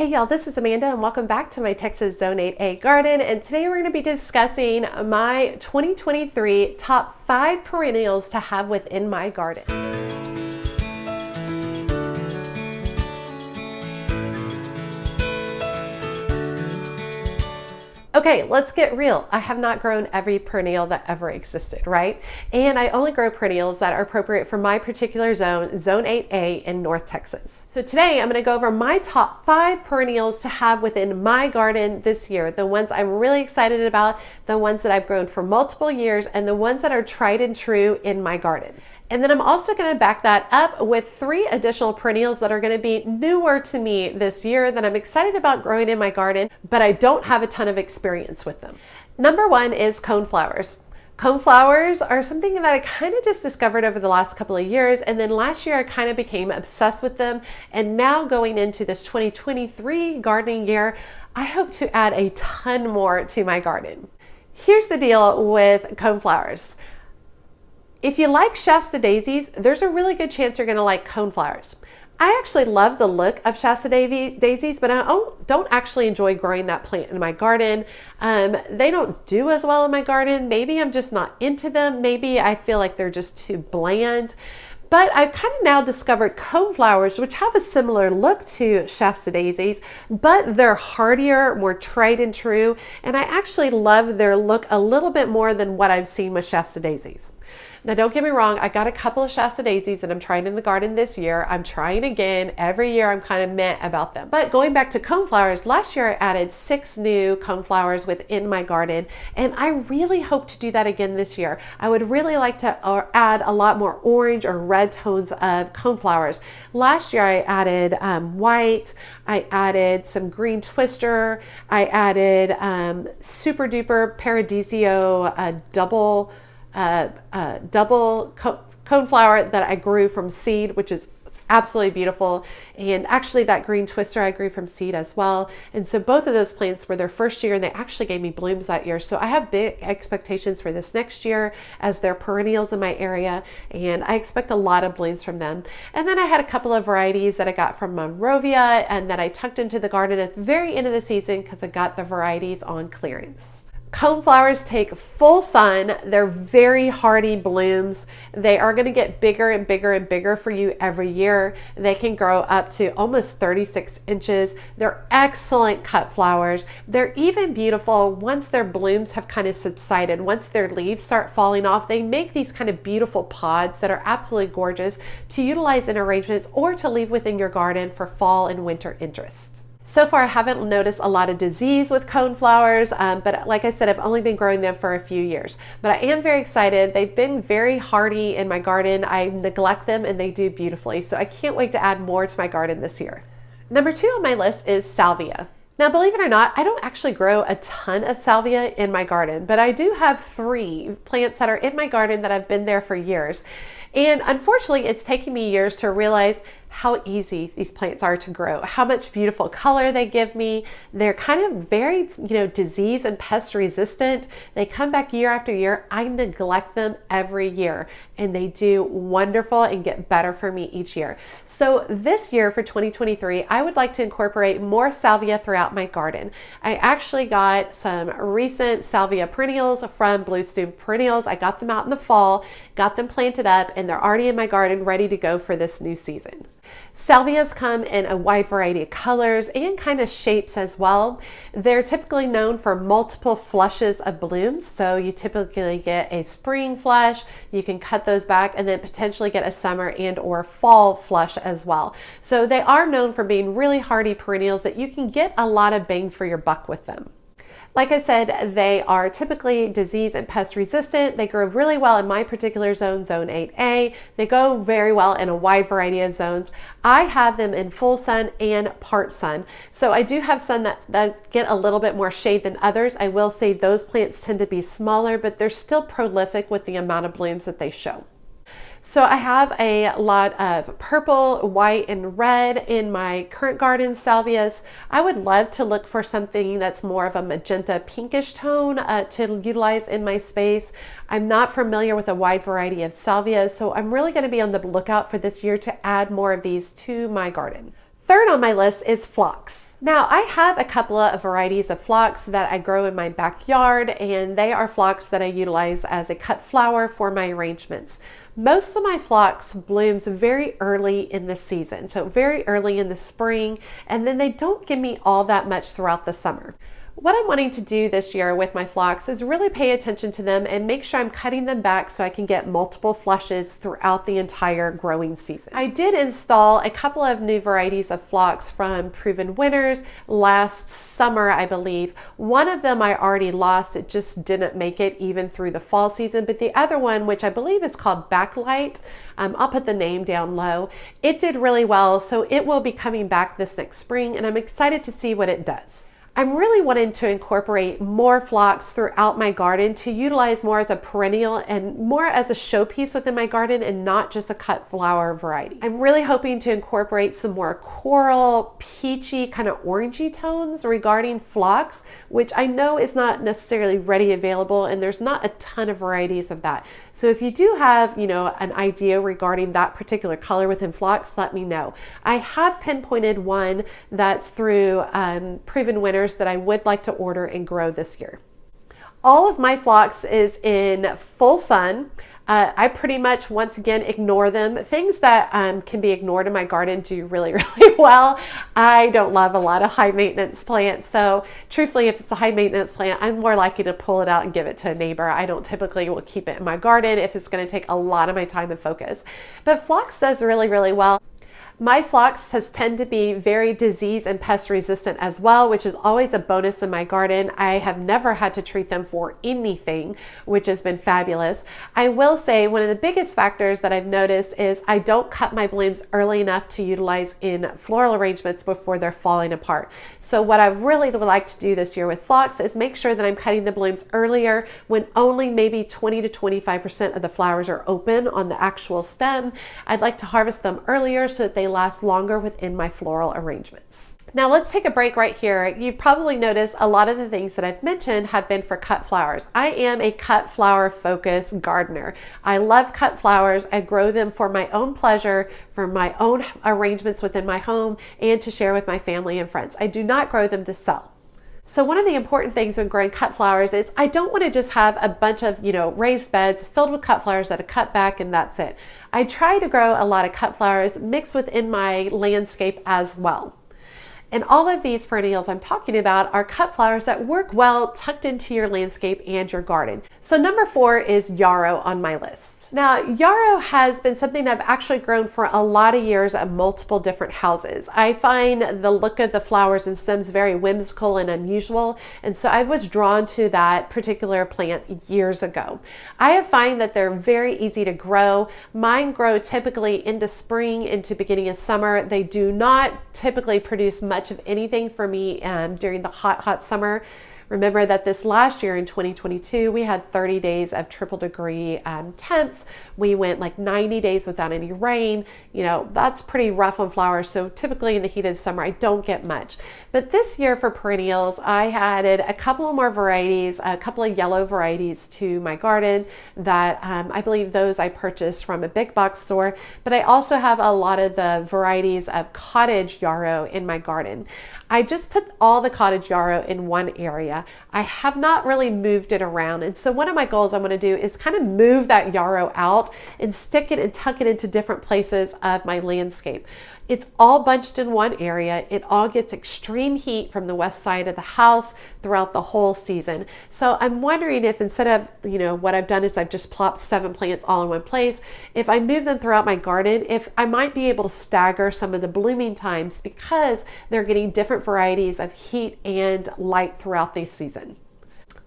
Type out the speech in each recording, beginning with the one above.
Hey y'all, this is Amanda and welcome back to my Texas Zone 8A garden, and today we're going to be discussing my 2023 top 5 perennials to have within my garden. Okay, let's get real. I have not grown every perennial that ever existed, right? And I only grow perennials that are appropriate for my particular zone, Zone 8A in North Texas. So today I'm going to go over my top 5 perennials to have within my garden this year. The ones I'm really excited about, the ones that I've grown for multiple years, and the ones that are tried and true in my garden. And then I'm also going to back that up with 3 additional perennials that are going to be newer to me this year that I'm excited about growing in my garden, but I don't have a ton of experience with them. Number 1 is coneflowers. Coneflowers are something that I kind of just discovered over the last couple of years, and then last year I kind of became obsessed with them, and now going into this 2023 gardening year, I hope to add a ton more to my garden. Here's the deal with coneflowers. If you like Shasta daisies, there's a really good chance you're going to like coneflowers. I actually love the look of Shasta daisies, but I don't actually enjoy growing that plant in my garden. They don't do as well in my garden. Maybe I'm just not into them. Maybe I feel like they're just too bland. But I've kind of now discovered coneflowers, which have a similar look to Shasta daisies, but they're hardier, more tried and true, and I actually love their look a little bit more than what I've seen with Shasta daisies. Now, don't get me wrong, I got a couple of Shasta daisies that I'm trying in the garden this year. I'm trying again. Every year I'm kind of meh about them. But going back to coneflowers, last year I added 6 new coneflowers within my garden, and I really hope to do that again this year. I would really like to add a lot more orange or red tones of coneflowers. Last year I added white, I added some green twister, I added super duper Paradiso double coneflower that I grew from seed, which is absolutely beautiful. And actually that green twister I grew from seed as well. And so both of those plants were their first year, and they actually gave me blooms that year. So I have big expectations for this next year as they're perennials in my area, and I expect a lot of blooms from them. And then I had a couple of varieties that I got from Monrovia and that I tucked into the garden at the very end of the season because I got the varieties on clearance. Coneflowers take full sun. They're very hardy blooms. They are going to get bigger and bigger and bigger for you every year. They can grow up to almost 36 inches. They're excellent cut flowers. They're even beautiful once their blooms have kind of subsided. Once their leaves start falling off, they make these kind of beautiful pods that are absolutely gorgeous to utilize in arrangements or to leave within your garden for fall and winter interests. So far, I haven't noticed a lot of disease with coneflowers, but like I said, I've only been growing them for a few years. But I am very excited. They've been very hardy in my garden. I neglect them and they do beautifully. So I can't wait to add more to my garden this year. Number 2 on my list is Salvia. Now, believe it or not, I don't actually grow a ton of Salvia in my garden, but I do have 3 plants that are in my garden that have been there for years. And unfortunately, it's taken me years to realize how easy these plants are to grow, how much beautiful color they give me. They're kind of very, disease and pest resistant. They come back year after year. I neglect them every year, and they do wonderful and get better for me each year. So this year for 2023, I would like to incorporate more Salvia throughout my garden. I actually got some recent Salvia perennials from Bluestone Perennials. I got them out in the fall, got them planted up, and they're already in my garden ready to go for this new season. Salvias come in a wide variety of colors and kind of shapes as well. They're typically known for multiple flushes of blooms. So you typically get a spring flush, you can cut those back, and then potentially get a summer and or fall flush as well. So they are known for being really hardy perennials that you can get a lot of bang for your buck with them. Like I said, they are typically disease and pest resistant. They grow really well in my particular zone, Zone 8A. They go very well in a wide variety of zones. I have them in full sun and part sun. So I do have some that get a little bit more shade than others. I will say those plants tend to be smaller, but they're still prolific with the amount of blooms that they show. So I have a lot of purple, white, and red in my current garden salvias. I would love to look for something that's more of a magenta pinkish tone to utilize in my space. I'm not familiar with a wide variety of salvias, so I'm really going to be on the lookout for this year to add more of these to my garden. Third on my list is Phlox. Now, I have a couple of varieties of phlox that I grow in my backyard, and they are phlox that I utilize as a cut flower for my arrangements. Most of my phlox blooms very early in the season, so very early in the spring, and then they don't give me all that much throughout the summer. What I'm wanting to do this year with my phlox is really pay attention to them and make sure I'm cutting them back so I can get multiple flushes throughout the entire growing season. I did install a couple of new varieties of phlox from Proven Winners last summer, I believe. One of them I already lost. It just didn't make it even through the fall season, but the other one, which I believe is called Backlight, I'll put the name down low. It did really well, so it will be coming back this next spring, and I'm excited to see what it does. I'm really wanting to incorporate more phlox throughout my garden to utilize more as a perennial and more as a showpiece within my garden and not just a cut flower variety. I'm really hoping to incorporate some more coral, peachy, kind of orangey tones regarding phlox, which I know is not necessarily ready available, and there's not a ton of varieties of that. So if you do have, an idea regarding that particular color within phlox, let me know. I have pinpointed one that's through Proven Winners that I would like to order and grow this year. All of my phlox is in full sun. I pretty much, once again, ignore them. Things that can be ignored in my garden do really, really well. I don't love a lot of high maintenance plants. So truthfully, if it's a high maintenance plant, I'm more likely to pull it out and give it to a neighbor. I don't typically will keep it in my garden if it's going to take a lot of my time and focus. But phlox does really, really well. My phlox has tended to be very disease and pest resistant as well, which is always a bonus in my garden. I have never had to treat them for anything, which has been fabulous. I will say one of the biggest factors that I've noticed is I don't cut my blooms early enough to utilize in floral arrangements before they're falling apart. So what I really would like to do this year with phlox is make sure that I'm cutting the blooms earlier when only maybe 20 to 25% of the flowers are open on the actual stem. I'd like to harvest them earlier so that they last longer within my floral arrangements. Now let's take a break right here. You've probably noticed a lot of the things that I've mentioned have been for cut flowers. I am a cut flower focused gardener. I love cut flowers. I grow them for my own pleasure, for my own arrangements within my home, and to share with my family and friends. I do not grow them to sell. So one of the important things when growing cut flowers is I don't want to just have a bunch of, raised beds filled with cut flowers that are cut back and that's it. I try to grow a lot of cut flowers mixed within my landscape as well. And all of these perennials I'm talking about are cut flowers that work well tucked into your landscape and your garden. So number 4 is yarrow on my list. Now, yarrow has been something I've actually grown for a lot of years at multiple different houses. I find the look of the flowers and stems very whimsical and unusual, and so I was drawn to that particular plant years ago. I have found that they're very easy to grow. Mine grow typically into spring, into beginning of summer. They do not typically produce much of anything for me during the hot summer. Remember that this last year in 2022, we had 30 days of triple degree temps. We went like 90 days without any rain. That's pretty rough on flowers. So typically in the heat of the summer, I don't get much. But this year for perennials, I added a couple of more varieties, a couple of yellow varieties to my garden that I believe those I purchased from a big box store. But I also have a lot of the varieties of cottage yarrow in my garden. I just put all the cottage yarrow in one area. I have not really moved it around. And so one of my goals I want to do is kind of move that yarrow out and stick it and tuck it into different places of my landscape. It's all bunched in one area. It all gets extreme heat from the west side of the house throughout the whole season. So I'm wondering if instead of, what I've done is I've just plopped 7 plants all in one place, if I move them throughout my garden, if I might be able to stagger some of the blooming times because they're getting different varieties of heat and light throughout the season.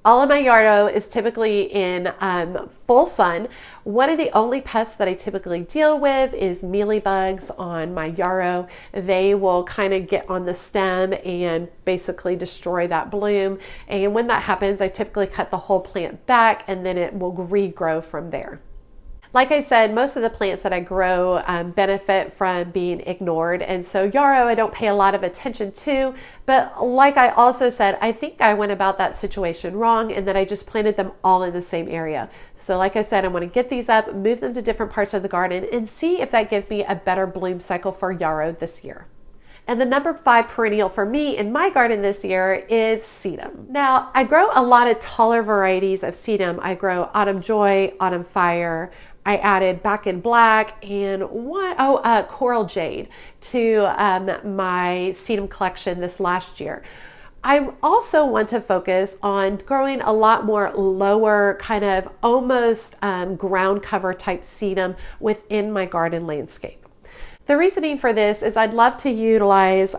All of my yarrow is typically in full sun. One of the only pests that I typically deal with is mealybugs on my yarrow. They will kind of get on the stem and basically destroy that bloom. And when that happens, I typically cut the whole plant back and then it will regrow from there. Like I said, most of the plants that I grow benefit from being ignored. And so yarrow, I don't pay a lot of attention to. But like I also said, I think I went about that situation wrong and that I just planted them all in the same area. So like I said, I want to get these up, move them to different parts of the garden and see if that gives me a better bloom cycle for yarrow this year. And the number 5 perennial for me in my garden this year is Sedum. Now, I grow a lot of taller varieties of Sedum. I grow Autumn Joy, Autumn Fire. I added Back in Black and Coral Jade to my Sedum collection this last year. I also want to focus on growing a lot more lower, kind of almost ground cover type Sedum within my garden landscape. The reasoning for this is I'd love to utilize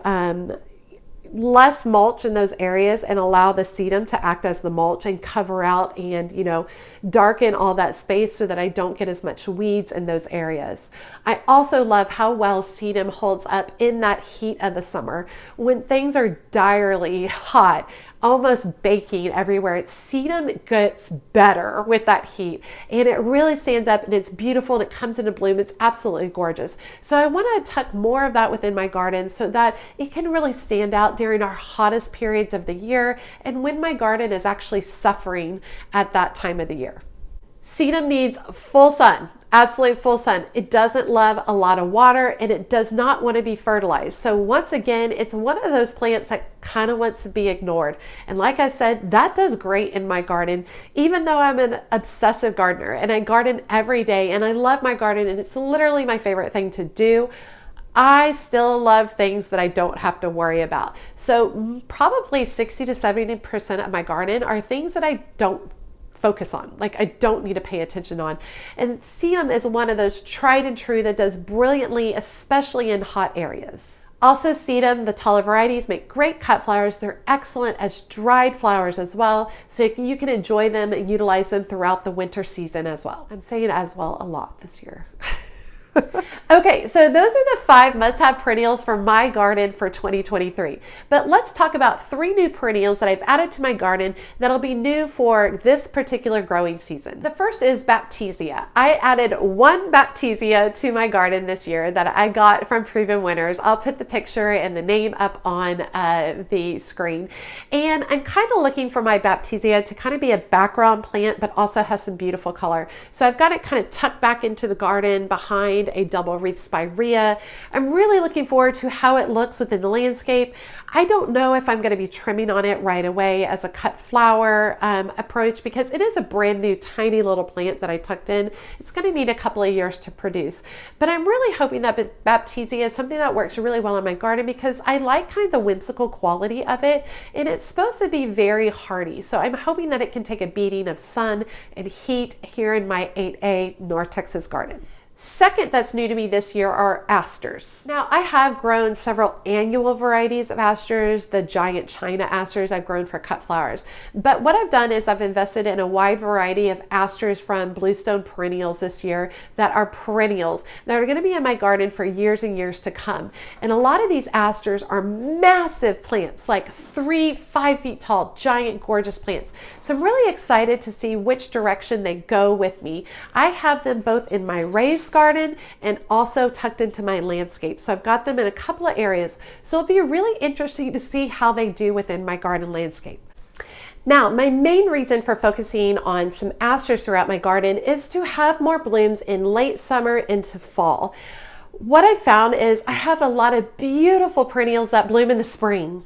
less mulch in those areas and allow the Sedum to act as the mulch and cover out and, darken all that space so that I don't get as much weeds in those areas. I also love how well Sedum holds up in that heat of the summer. When things are direly hot, almost baking everywhere, Sedum gets better with that heat and it really stands up and it's beautiful and it comes into bloom. It's absolutely gorgeous. So I want to tuck more of that within my garden so that it can really stand out during our hottest periods of the year and when my garden is actually suffering at that time of the year. Sedum needs full sun. Absolute full sun. It doesn't love a lot of water and it does not want to be fertilized. So once again, it's one of those plants that kind of wants to be ignored. And like I said, that does great in my garden, even though I'm an obsessive gardener and I garden every day and I love my garden and it's literally my favorite thing to do. I still love things that I don't have to worry about. So probably 60 to 70% of my garden are things that I don't focus on, like I don't need to pay attention on. And Sedum is one of those tried and true that does brilliantly, especially in hot areas. Also, Sedum, the taller varieties, make great cut flowers. They're excellent as dried flowers as well, so you can enjoy them and utilize them throughout the winter season as well. I'm saying as well a lot this year. Okay, so those are the 5 must-have perennials for my garden for 2023. But let's talk about 3 new perennials that I've added to my garden that'll be new for this particular growing season. The first is Baptisia. I added 1 Baptisia to my garden this year that I got from Proven Winners. I'll put the picture and the name up on the screen. And I'm kind of looking for my Baptisia to kind of be a background plant, but also has some beautiful color. So I've got it kind of tucked back into the garden behind a double wreath spirea. I'm really looking forward to how it looks within the landscape. I don't know if I'm going to be trimming on it right away as a cut flower approach because it is a brand new tiny little plant that I tucked in. It's going to need a couple of years to produce, but I'm really hoping that Baptisia is something that works really well in my garden because I like kind of the whimsical quality of it and it's supposed to be very hardy. So I'm hoping that it can take a beating of sun and heat here in my 8A North Texas garden. Second that's new to me this year are asters. Now I have grown several annual varieties of asters, the giant China asters I've grown for cut flowers. But what I've done is I've invested in a wide variety of asters from Bluestone Perennials this year that are perennials that are going to be in my garden for years and years to come. And a lot of these asters are massive plants, like 5 feet tall, giant, gorgeous plants. So I'm really excited to see which direction they go with me. I have them both in my raised garden and also tucked into my landscape. So I've got them in a couple of areas. So it'll be really interesting to see how they do within my garden landscape. Now, my main reason for focusing on some asters throughout my garden is to have more blooms in late summer into fall. What I found is I have a lot of beautiful perennials that bloom in the spring.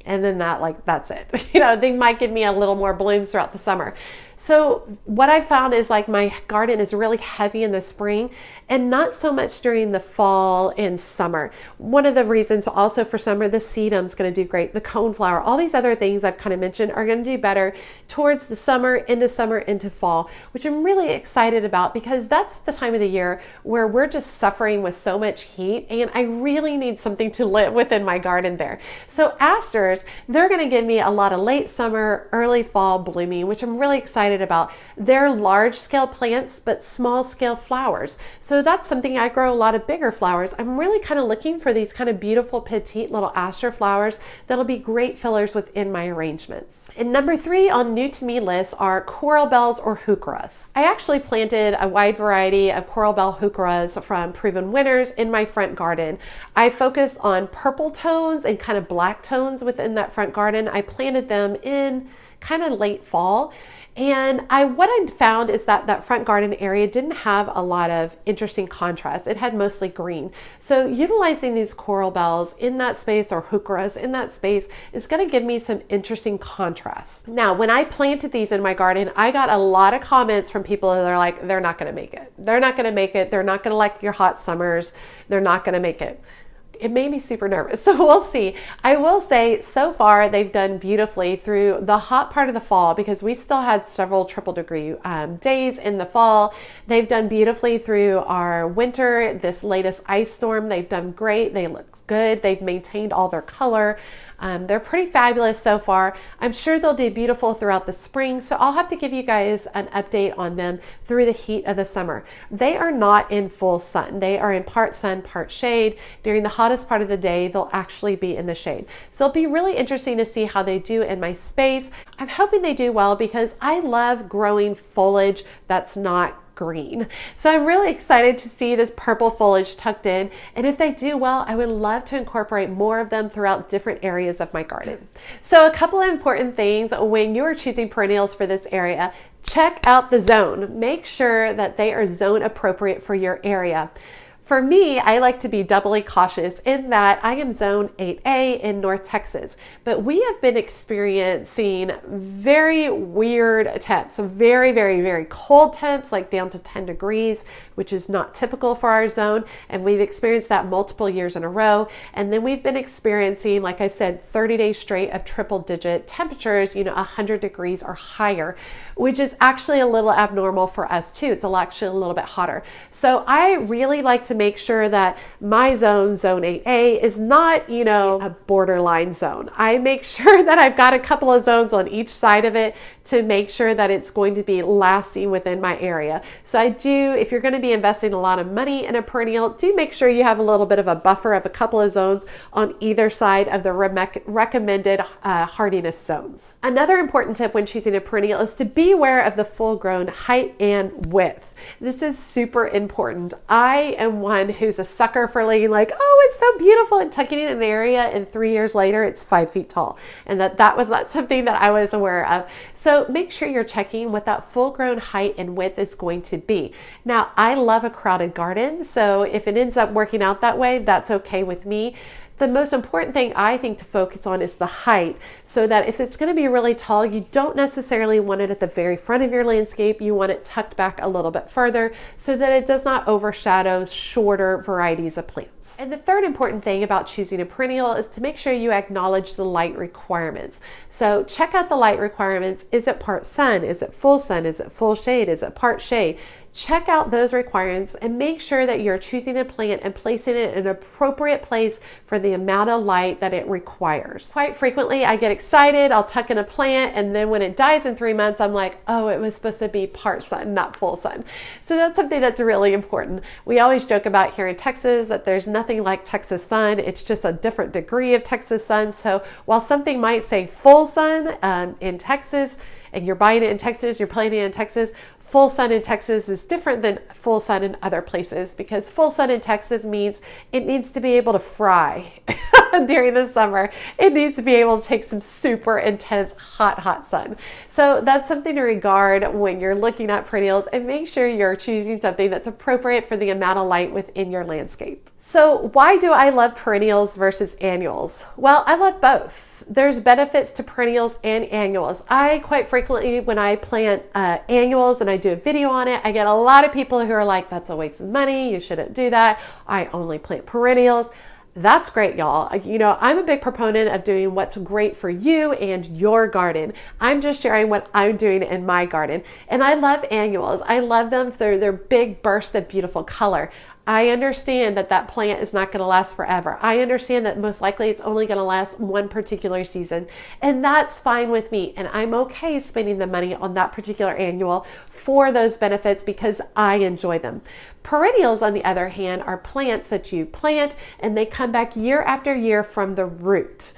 And then that's it. They might give me a little more blooms throughout the summer. So what I found is my garden is really heavy in the spring and not so much during the fall and summer. One of the reasons also for summer, the sedum's going to do great. The coneflower, all these other things I've kind of mentioned are going to do better towards the summer, into fall, which I'm really excited about because that's the time of the year where we're just suffering with so much heat and I really need something to live within my garden there. So asters, they're going to give me a lot of late summer, early fall blooming, which I'm really excited about. They're large scale plants, but small scale flowers. So that's something I grow a lot of bigger flowers. I'm really kind of looking for these kind of beautiful petite little aster flowers that'll be great fillers within my arrangements. And number 3 on new to me list are coral bells or heucheras. I actually planted a wide variety of coral bell heucheras from Proven Winners in my front garden. I focused on purple tones and kind of black tones within that front garden. I planted them in kind of late fall. And what I found is that that front garden area didn't have a lot of interesting contrast. It had mostly green. So utilizing these coral bells in that space, or heucheras in that space, is going to give me some interesting contrast. Now, when I planted these in my garden, I got a lot of comments from people that are like, they're not going to make it. They're not going to make it. They're not going to like your hot summers. They're not going to make it. It made me super nervous. So we'll see. I will say so far they've done beautifully through the hot part of the fall, because we still had several triple degree days in the fall. They've done beautifully through our winter, this latest ice storm. They've done great. They look good. They've maintained all their color. They're pretty fabulous so far. I'm sure they'll do beautiful throughout the spring, so I'll have to give you guys an update on them through the heat of the summer. They are not in full sun. They are in part sun, part shade. During the hottest part of the day, they'll actually be in the shade. So it'll be really interesting to see how they do in my space. I'm hoping they do well, because I love growing foliage that's not green. So I'm really excited to see this purple foliage tucked in, and if they do well, I would love to incorporate more of them throughout different areas of my garden. So a couple of important things when you're choosing perennials for this area: check out the zone. Make sure that they are zone appropriate for your area. For me, I like to be doubly cautious in that I am zone 8A in North Texas, but we have been experiencing very weird temps, very, very, very cold temps, like down to 10 degrees, which is not typical for our zone. And we've experienced that multiple years in a row. And then we've been experiencing, like I said, 30 days straight of triple digit temperatures, 100 degrees or higher, which is actually a little abnormal for us too. It's actually a little bit hotter. So I really like to make sure that my zone, zone 8A, is not, a borderline zone. I make sure that I've got a couple of zones on each side of it to make sure that it's going to be lasting within my area. So I do, if you're going to be investing a lot of money in a perennial, do make sure you have a little bit of a buffer of a couple of zones on either side of the recommended hardiness zones. Another important tip when choosing a perennial is to be aware of the full-grown height and width. This is super important. I am one who's a sucker for laying like, oh, it's so beautiful, and tucking it in an area, and 3 years later it's 5 feet tall. And that was not something that I was aware of. So make sure you're checking what that full grown height and width is going to be. Now, I love a crowded garden, so if it ends up working out that way, that's okay with me. The most important thing I think to focus on is the height, so that if it's going to be really tall, you don't necessarily want it at the very front of your landscape. You want it tucked back a little bit further so that it does not overshadow shorter varieties of plants. And the third important thing about choosing a perennial is to make sure you acknowledge the light requirements. So check out the light requirements. Is it part sun? Is it full sun? Is it full shade? Is it part shade? Check out those requirements and make sure that you're choosing a plant and placing it in an appropriate place for the amount of light that it requires. Quite frequently, I get excited, I'll tuck in a plant, and then when it dies in 3 months, I'm like, oh, it was supposed to be part sun, not full sun. So that's something that's really important. We always joke about here in Texas that there's nothing like Texas sun. It's just a different degree of Texas sun. So while something might say full sun in Texas, and you're buying it in Texas, you're planting it in Texas, full sun in Texas is different than full sun in other places, because full sun in Texas means it needs to be able to fry during the summer. It needs to be able to take some super intense hot sun. So that's something to regard when you're looking at perennials, and make sure you're choosing something that's appropriate for the amount of light within your landscape. So why do I love perennials versus annuals? Well, I love both. There's benefits to perennials and annuals. I quite frequently, when I plant annuals and I do a video on it, I get a lot of people who are like, that's a waste of money, you shouldn't do that, I only plant perennials. That's great, y'all. I'm a big proponent of doing what's great for you and your garden. I'm just sharing what I'm doing in my garden. And I love annuals. I love them for their big bursts of beautiful color. I understand that that plant is not going to last forever. I understand that most likely it's only going to last one particular season, and that's fine with me. And I'm okay spending the money on that particular annual for those benefits because I enjoy them. Perennials, on the other hand, are plants that you plant and they come back year after year from the root.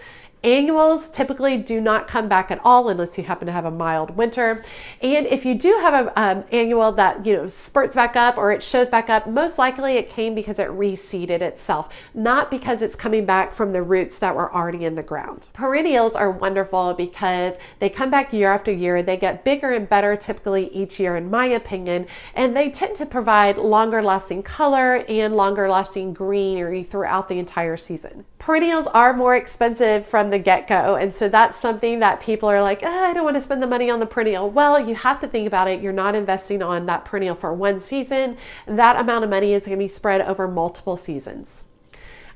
Annuals typically do not come back at all unless you happen to have a mild winter. And if you do have an annual that, spurts back up or it shows back up, most likely it came because it reseeded itself, not because it's coming back from the roots that were already in the ground. Perennials are wonderful because they come back year after year. They get bigger and better typically each year, in my opinion, and they tend to provide longer lasting color and longer lasting greenery throughout the entire season. Perennials are more expensive from the get-go, and so that's something that people are like, I don't want to spend the money on the perennial. Well, you have to think about it. You're not investing on that perennial for one season. That amount of money is going to be spread over multiple seasons.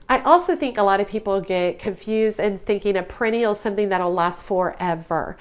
I also think a lot of people get confused in thinking a perennial is something that'll last forever.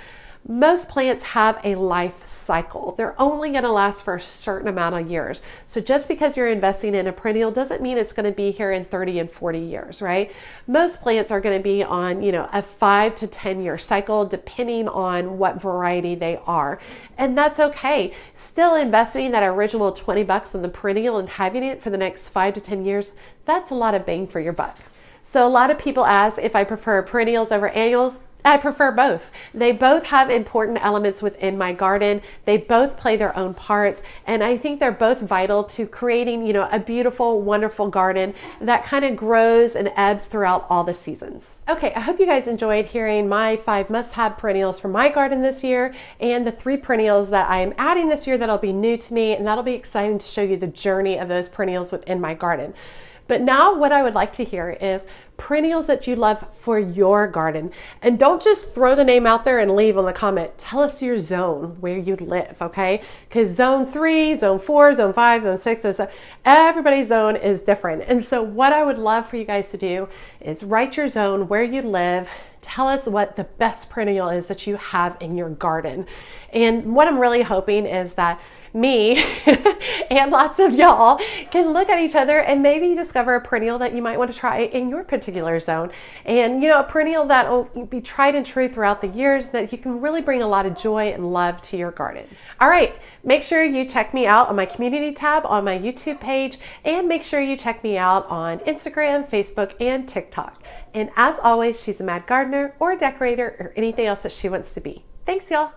Most plants have a life cycle. They're only going to last for a certain amount of years. So just because you're investing in a perennial doesn't mean it's going to be here in 30 and 40 years, right? Most plants are going to be on, a 5 to 10 year cycle, depending on what variety they are. And that's okay. Still investing that original $20 in the perennial and having it for the next 5 to 10 years, that's a lot of bang for your buck. So a lot of people ask if I prefer perennials over annuals. I prefer both. They both have important elements within my garden. They both play their own parts, and I think they're both vital to creating, a beautiful, wonderful garden that kind of grows and ebbs throughout all the seasons. Okay, I hope you guys enjoyed hearing my 5 must-have perennials for my garden this year, and the 3 perennials that I am adding this year that'll be new to me, and that'll be exciting to show you the journey of those perennials within my garden. But now what I would like to hear is perennials that you love for your garden. And don't just throw the name out there and leave on the comment. Tell us your zone where you live, okay? Because zone 3, zone 4, zone 5, zone 6, zone 7, everybody's zone is different. And so what I would love for you guys to do is write your zone, where you live. Tell us what the best perennial is that you have in your garden. And what I'm really hoping is that me and lots of y'all can look at each other and maybe discover a perennial that you might want to try in your particular zone. And a perennial that will be tried and true throughout the years, that you can really bring a lot of joy and love to your garden. All right, make sure you check me out on my community tab on my YouTube page, and make sure you check me out on Instagram, Facebook, and TikTok. And as always, she's a mad gardener or a decorator or anything else that she wants to be. Thanks, y'all.